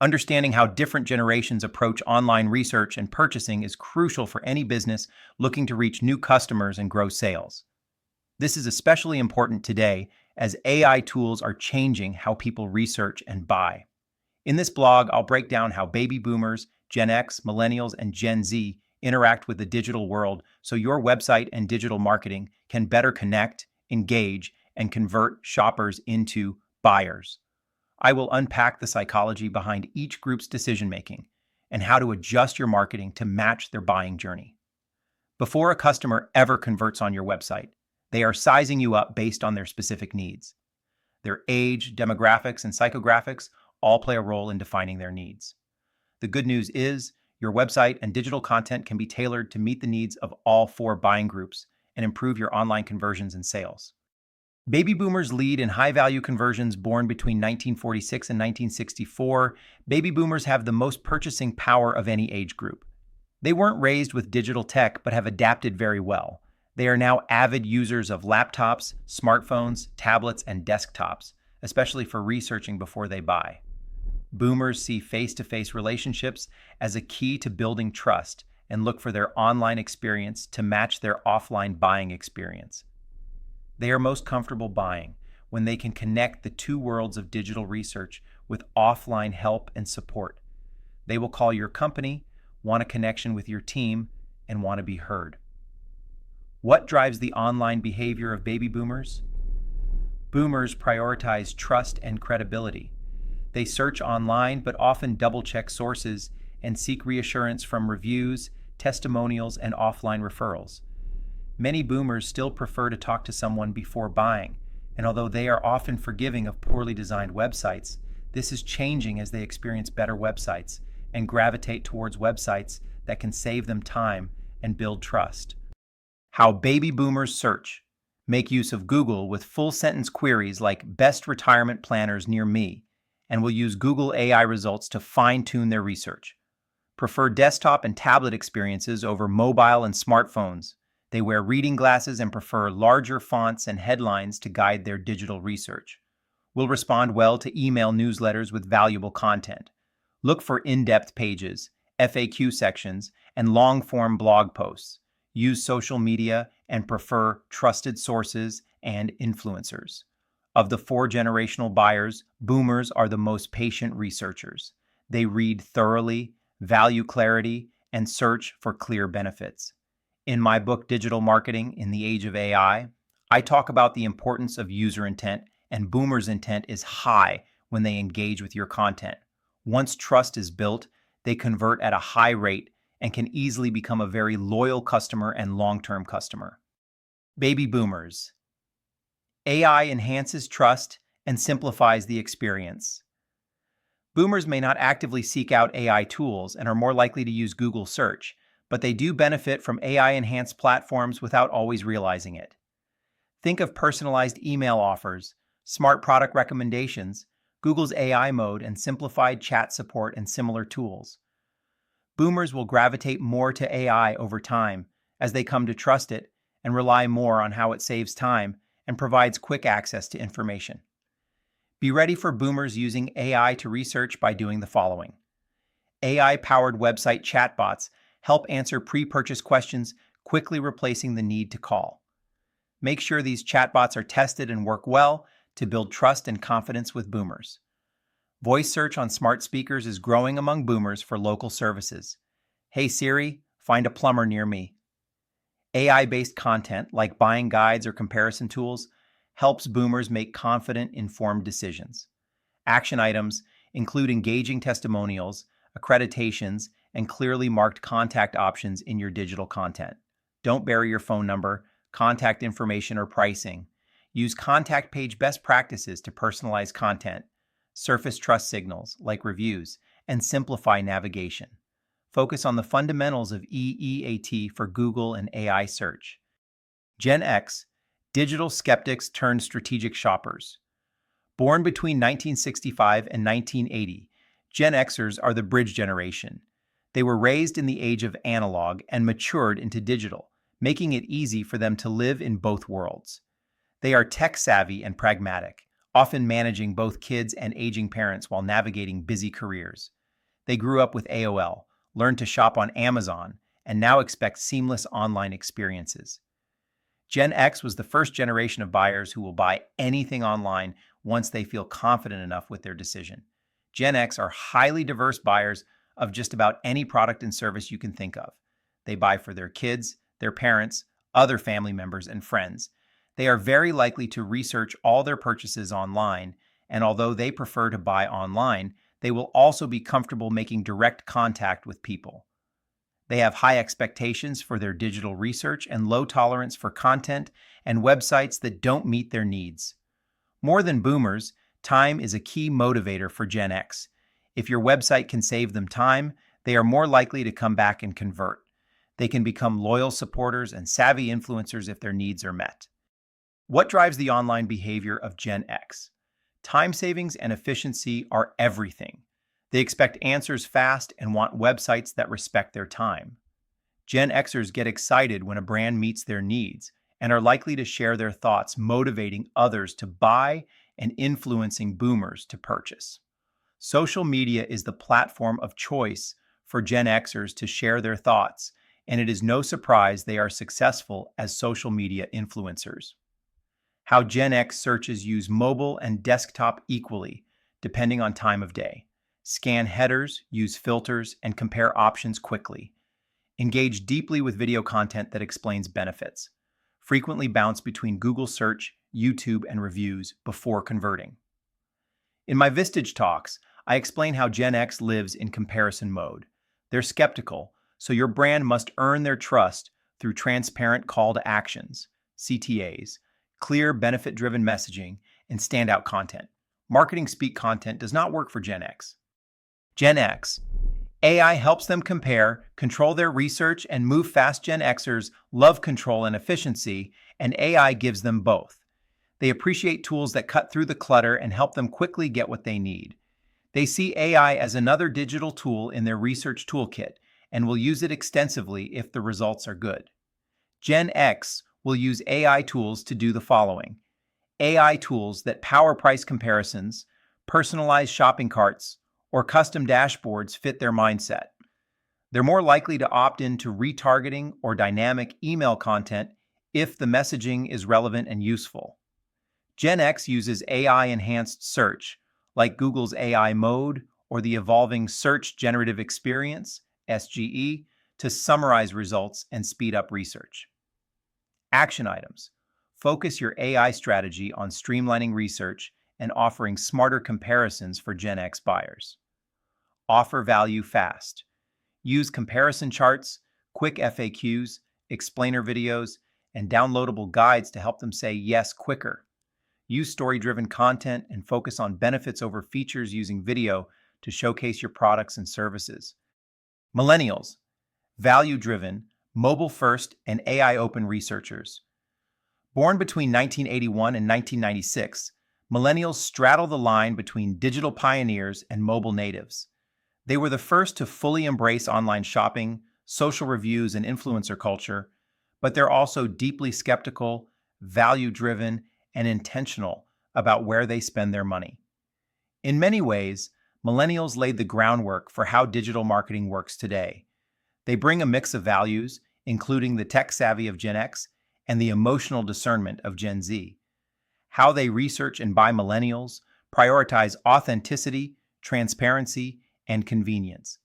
Understanding how different generations approach online research and purchasing is crucial for any business looking to reach new customers and grow sales. This is especially important today as AI tools are changing how people research and buy. In this blog, I'll break down how baby boomers, Gen X, Millennials, and Gen Z interact with the digital world so your website and digital marketing can better connect, engage, and convert shoppers into buyers. I will unpack the psychology behind each group's decision-making and how to adjust your marketing to match their buying journey. Before a customer ever converts on your website, they are sizing you up based on their specific needs. Their age, demographics, and psychographics all play a role in defining their needs. The good news is, your website and digital content can be tailored to meet the needs of all four buying groups and improve your online conversions and sales. Baby boomers lead in high-value conversions born between 1946 and 1964. Baby boomers have the most purchasing power of any age group. They weren't raised with digital tech but have adapted very well. They are now avid users of laptops, smartphones, tablets, and desktops, especially for researching before they buy. Boomers see face-to-face relationships as a key to building trust and look for their online experience to match their offline buying experience. They are most comfortable buying when they can connect the two worlds of digital research with offline help and support. They will call your company, want a connection with your team, and want to be heard. What drives the online behavior of baby boomers? Boomers prioritize trust and credibility. They search online but often double-check sources and seek reassurance from reviews, testimonials, and offline referrals. Many boomers still prefer to talk to someone before buying, and although they are often forgiving of poorly designed websites, this is changing as they experience better websites and gravitate towards websites that can save them time and build trust. How baby boomers search. Make use of Google with full-sentence queries like "best retirement planners near me," and will use Google AI results to fine-tune their research. Prefer desktop and tablet experiences over mobile and smartphones. They wear reading glasses and prefer larger fonts and headlines to guide their digital research. Will respond well to email newsletters with valuable content. Look for in-depth pages, FAQ sections, and long-form blog posts. Use social media and prefer trusted sources and influencers. Of the four generational buyers, boomers are the most patient researchers. They read thoroughly, value clarity, and search for clear benefits. In my book, Digital Marketing in the Age of AI, I talk about the importance of user intent, and boomers' intent is high when they engage with your content. Once trust is built, they convert at a high rate and can easily become a very loyal customer and long-term customer. Baby boomers. AI enhances trust and simplifies the experience. Boomers may not actively seek out AI tools and are more likely to use Google search, but they do benefit from AI-enhanced platforms without always realizing it. Think of personalized email offers, smart product recommendations, Google's AI mode, and simplified chat support and similar tools. Boomers will gravitate more to AI over time as they come to trust it and rely more on how it saves time and provides quick access to information. Be ready for boomers using AI to research by doing the following. AI-powered website chatbots help answer pre-purchase questions, quickly replacing the need to call. Make sure these chatbots are tested and work well to build trust and confidence with boomers. Voice search on smart speakers is growing among boomers for local services. Hey Siri, find a plumber near me. AI-based content, like buying guides or comparison tools, helps boomers make confident, informed decisions. Action items include engaging testimonials, accreditations, and clearly marked contact options in your digital content. Don't bury your phone number, contact information, or pricing. Use contact page best practices to personalize content. Surface trust signals, like reviews, and simplify navigation. Focus on the fundamentals of EEAT for Google and AI search. Gen X, digital skeptics turned strategic shoppers. Born between 1965 and 1980, Gen Xers are the bridge generation. They were raised in the age of analog and matured into digital, making it easy for them to live in both worlds. They are tech-savvy and pragmatic, often managing both kids and aging parents while navigating busy careers. They grew up with AOL, learned to shop on Amazon, and now expect seamless online experiences. Gen X was the first generation of buyers who will buy anything online once they feel confident enough with their decision. Gen X are highly diverse buyers of just about any product and service you can think of. They buy for their kids, their parents, other family members, and friends. They are very likely to research all their purchases online, and although they prefer to buy online, they will also be comfortable making direct contact with people. They have high expectations for their digital research and low tolerance for content and websites that don't meet their needs. More than boomers, time is a key motivator for Gen X. If your website can save them time, they are more likely to come back and convert. They can become loyal supporters and savvy influencers if their needs are met. What drives the online behavior of Gen X? Time savings and efficiency are everything. They expect answers fast and want websites that respect their time. Gen Xers get excited when a brand meets their needs and are likely to share their thoughts, motivating others to buy and influencing boomers to purchase. Social media is the platform of choice for Gen Xers to share their thoughts, and it is no surprise they are successful as social media influencers. How Gen X searches use mobile and desktop equally, depending on time of day. Scan headers, use filters, and compare options quickly. Engage deeply with video content that explains benefits. Frequently bounce between Google search, YouTube, and reviews before converting. In my Vistage talks, I explain how Gen X lives in comparison mode. They're skeptical, so your brand must earn their trust through transparent call to actions, CTAs, clear benefit-driven messaging, and standout content. Marketing speak content does not work for Gen X. Gen X. AI helps them compare, control their research, and move fast. Gen Xers love control and efficiency, and AI gives them both. They appreciate tools that cut through the clutter and help them quickly get what they need. They see AI as another digital tool in their research toolkit and will use it extensively if the results are good. Gen X will use AI tools to do the following: AI tools that power price comparisons, personalized shopping carts, or custom dashboards fit their mindset. They're more likely to opt into retargeting or dynamic email content if the messaging is relevant and useful. Gen X uses AI-enhanced search, like Google's AI Mode or the evolving Search Generative Experience, SGE, to summarize results and speed up research. Action items. Focus your AI strategy on streamlining research and offering smarter comparisons for Gen X buyers. Offer value fast. Use comparison charts, quick FAQs, explainer videos, and downloadable guides to help them say yes quicker. Use story-driven content and focus on benefits over features using video to showcase your products and services. Millennials. Value-driven, mobile-first, and AI-open researchers. Born between 1981 and 1996, millennials straddle the line between digital pioneers and mobile natives. They were the first to fully embrace online shopping, social reviews, and influencer culture, but they're also deeply skeptical, value-driven, and intentional about where they spend their money. In many ways, millennials laid the groundwork for how digital marketing works today. They bring a mix of values, including the tech savvy of Gen X and the emotional discernment of Gen Z. How they research and buy: millennials prioritize authenticity, transparency, and convenience.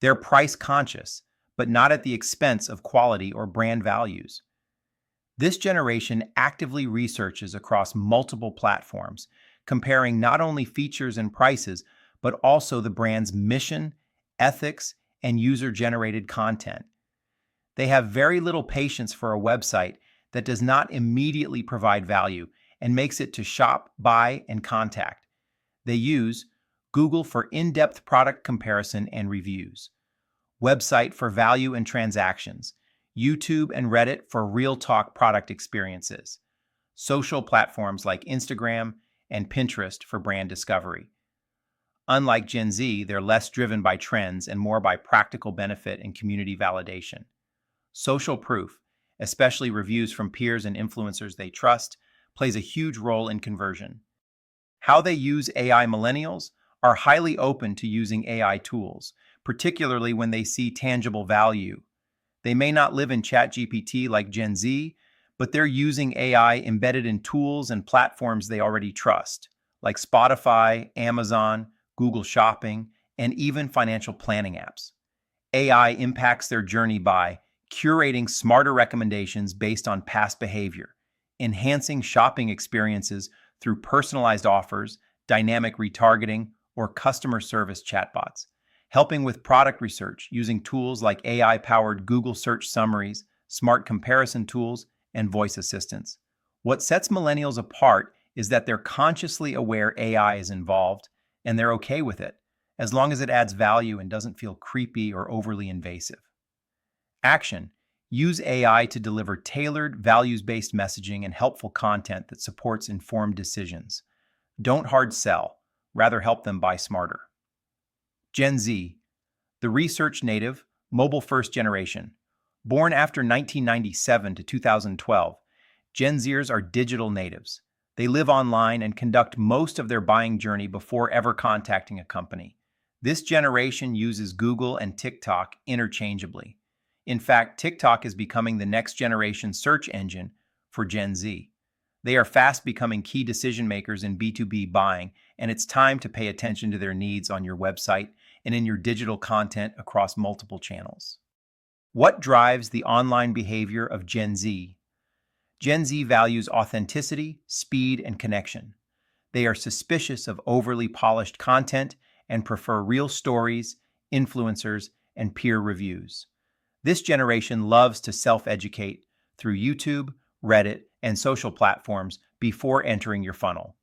They're price conscious, but not at the expense of quality or brand values. This generation actively researches across multiple platforms, comparing not only features and prices, but also the brand's mission, ethics, and user-generated content. They have very little patience for a website that does not immediately provide value and makes it to shop, buy, and contact. They use Google for in-depth product comparison and reviews, website for value and transactions, YouTube and Reddit for real-talk product experiences, social platforms like Instagram and Pinterest for brand discovery. Unlike Gen Z, they're less driven by trends and more by practical benefit and community validation. Social proof, especially reviews from peers and influencers they trust, plays a huge role in conversion. How they use AI. Millennials are highly open to using AI tools, particularly when they see tangible value. They may not live in ChatGPT like Gen Z, but they're using AI embedded in tools and platforms they already trust, like Spotify, Amazon, Google Shopping, and even financial planning apps. AI impacts their journey by curating smarter recommendations based on past behavior, enhancing shopping experiences through personalized offers, dynamic retargeting, or customer service chatbots, helping with product research using tools like AI-powered Google search summaries, smart comparison tools, and voice assistants. What sets millennials apart is that they're consciously aware AI is involved, and they're okay with it, as long as it adds value and doesn't feel creepy or overly invasive. Action. Use AI to deliver tailored, values-based messaging and helpful content that supports informed decisions. Don't hard sell, rather help them buy smarter. Gen Z, the research native, mobile-first generation. Born after 1997 to 2012, Gen Zers are digital natives. They live online and conduct most of their buying journey before ever contacting a company. This generation uses Google and TikTok interchangeably. In fact, TikTok is becoming the next generation search engine for Gen Z. They are fast becoming key decision makers in B2B buying, and it's time to pay attention to their needs on your website and in your digital content across multiple channels. What drives the online behavior of Gen Z? Gen Z values authenticity, speed, and connection. They are suspicious of overly polished content and prefer real stories, influencers, and peer reviews. This generation loves to self-educate through YouTube, Reddit, and social platforms before entering your funnel.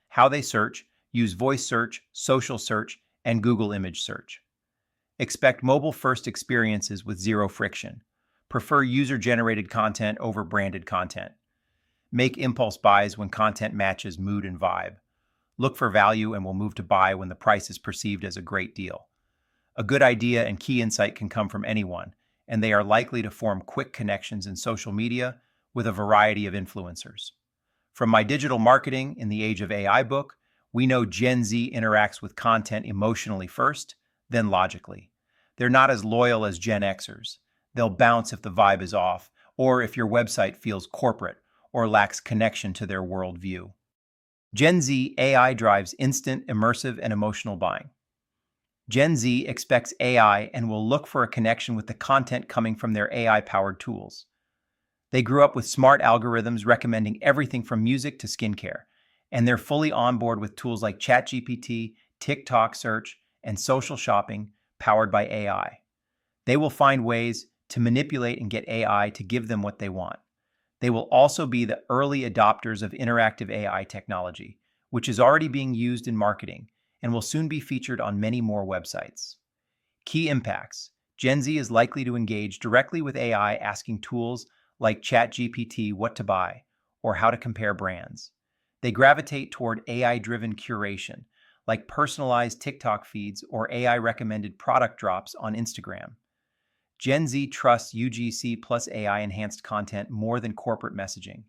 How they search: use voice search, social search, and Google image search. Expect mobile-first experiences with zero friction. Prefer user-generated content over branded content. Make impulse buys when content matches mood and vibe. Look for value and will move to buy when the price is perceived as a great deal. A good idea and key insight can come from anyone, and they are likely to form quick connections in social media with a variety of influencers. From my digital marketing in the age of AI book, we know Gen Z interacts with content emotionally first, then logically. They're not as loyal as Gen Xers. They'll bounce if the vibe is off, or if your website feels corporate or lacks connection to their worldview. Gen Z AI drives instant, immersive, and emotional buying. Gen Z expects AI and will look for a connection with the content coming from their AI-powered tools. They grew up with smart algorithms recommending everything from music to skincare, and they're fully on board with tools like ChatGPT, TikTok search, and social shopping powered by AI. They will find ways to manipulate and get AI to give them what they want. They will also be the early adopters of interactive AI technology, which is already being used in marketing and will soon be featured on many more websites. Key impacts. Gen Z is likely to engage directly with AI, asking tools like ChatGPT what to buy or how to compare brands. They gravitate toward AI-driven curation, like personalized TikTok feeds or AI-recommended product drops on Instagram. Gen Z trusts UGC plus AI-enhanced content more than corporate messaging.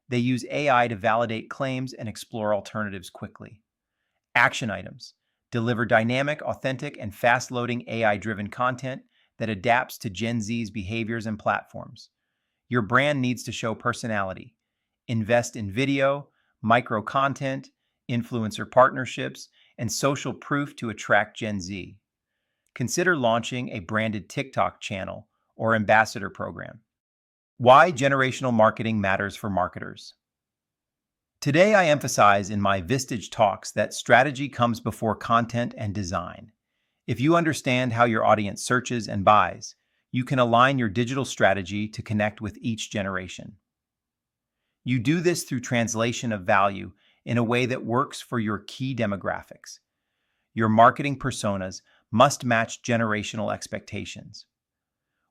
They use AI to validate claims and explore alternatives quickly. Action items. Deliver dynamic, authentic, and fast-loading AI-driven content that adapts to Gen Z's behaviors and platforms. Your brand needs to show personality. Invest in video, micro-content, influencer partnerships, and social proof to attract Gen Z. Consider launching a branded TikTok channel or ambassador program. Why generational marketing matters for marketers. Today, I emphasize in my Vistage talks that strategy comes before content and design. If you understand how your audience searches and buys, you can align your digital strategy to connect with each generation. You do this through translation of value in a way that works for your key demographics. Your marketing personas must match generational expectations.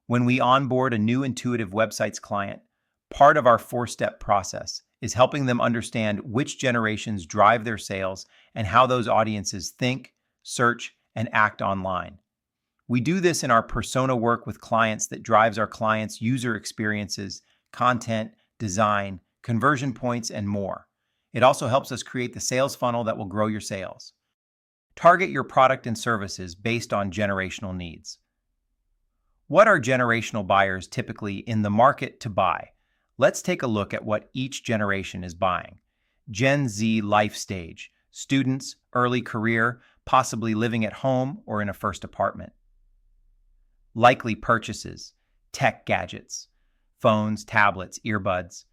When we onboard a new intuitive websites client, part of our four-step process is helping them understand which generations drive their sales and how those audiences think, search, and act online. We do this in our persona work with clients that drives our clients' user experiences, content, design, conversion points, and more. It also helps us create the sales funnel that will grow your sales. Target your product and services based on generational needs. What are generational buyers typically in the market to buy? Let's take a look at what each generation is buying. Gen Z life stage, students, early career, possibly living at home or in a first apartment. Likely purchases, tech gadgets, phones, tablets, earbuds.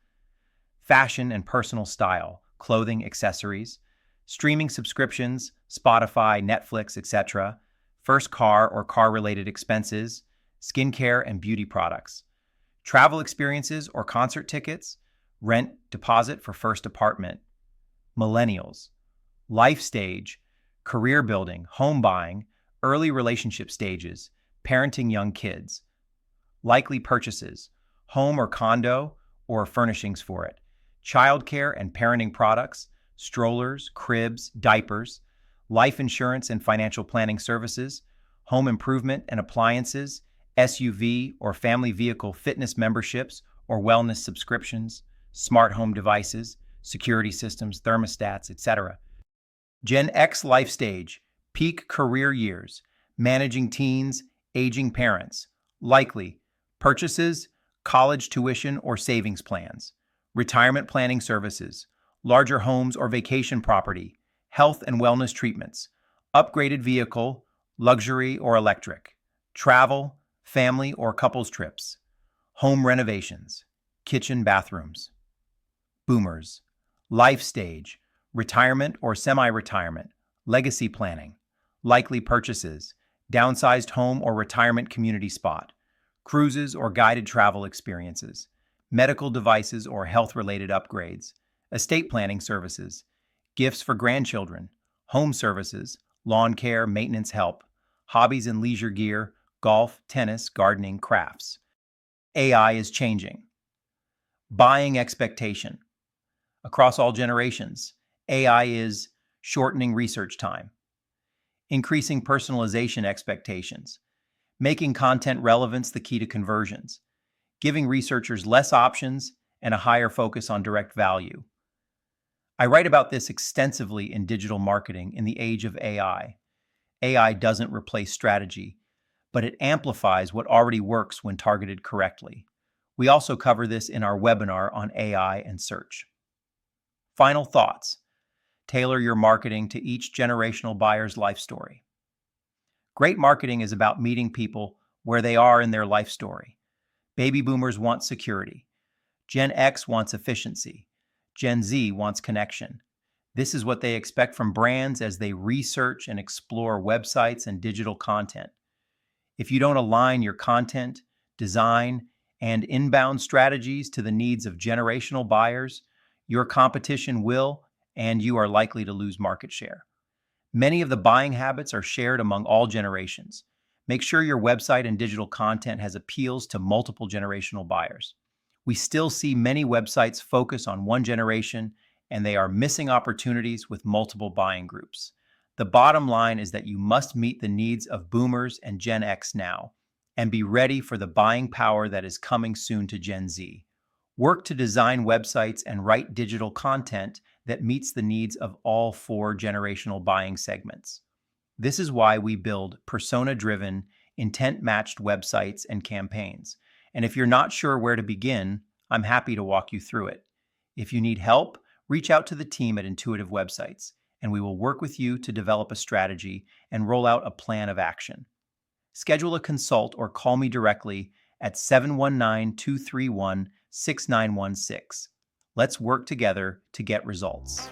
Fashion and personal style, clothing, accessories. Streaming subscriptions, Spotify, Netflix, etc. First car or car-related expenses, skincare and beauty products. Travel experiences or concert tickets, rent, deposit for first apartment. Millennials, life stage, career building, home buying, early relationship stages, parenting young kids. Likely purchases, home or condo or furnishings for it. Childcare and parenting products, strollers, cribs, diapers. Life insurance and financial planning services, home improvement and appliances, SUV or family vehicle fitness memberships or wellness subscriptions, smart home devices, security systems, thermostats, etc. Gen X life stage, peak career years, managing teens, aging parents. Likely purchases, college tuition or savings plans, retirement planning services, larger homes or vacation property, health and wellness treatments, upgraded vehicle, luxury or electric, travel, family or couples trips, home renovations, kitchen bathrooms. Boomers, life stage, retirement or semi-retirement, legacy planning, likely purchases, downsized home or retirement community spot, cruises or guided travel experiences, medical devices or health-related upgrades, estate planning services, gifts for grandchildren, home services, lawn care, maintenance help, hobbies and leisure gear, golf, tennis, gardening, crafts. AI is changing. Buying expectation. Across all generations, AI is shortening research time, increasing personalization expectations, making content relevance the key to conversions, giving researchers less options and a higher focus on direct value. I write about this extensively in digital marketing in the age of AI. AI doesn't replace strategy, but it amplifies what already works when targeted correctly. We also cover this in our webinar on AI and search. Final thoughts. Tailor your marketing to each generational buyer's life story. Great marketing is about meeting people where they are in their life story. Baby boomers want security. Gen X wants efficiency. Gen Z wants connection. This is what they expect from brands as they research and explore websites and digital content. If you don't align your content, design, and inbound strategies to the needs of generational buyers, your competition will, and you are likely to lose market share. Many of the buying habits are shared among all generations. Make sure your website and digital content has appeals to multiple generational buyers. We still see many websites focus on one generation, and they are missing opportunities with multiple buying groups. The bottom line is that you must meet the needs of boomers and Gen X now, and be ready for the buying power that is coming soon to Gen Z. Work to design websites and write digital content that meets the needs of all four generational buying segments. This is why we build persona-driven, intent-matched websites and campaigns. And if you're not sure where to begin, I'm happy to walk you through it. If you need help, reach out to the team at Intuitive Websites, and we will work with you to develop a strategy and roll out a plan of action. Schedule a consult or call me directly at 719-231-6916. Let's work together to get results.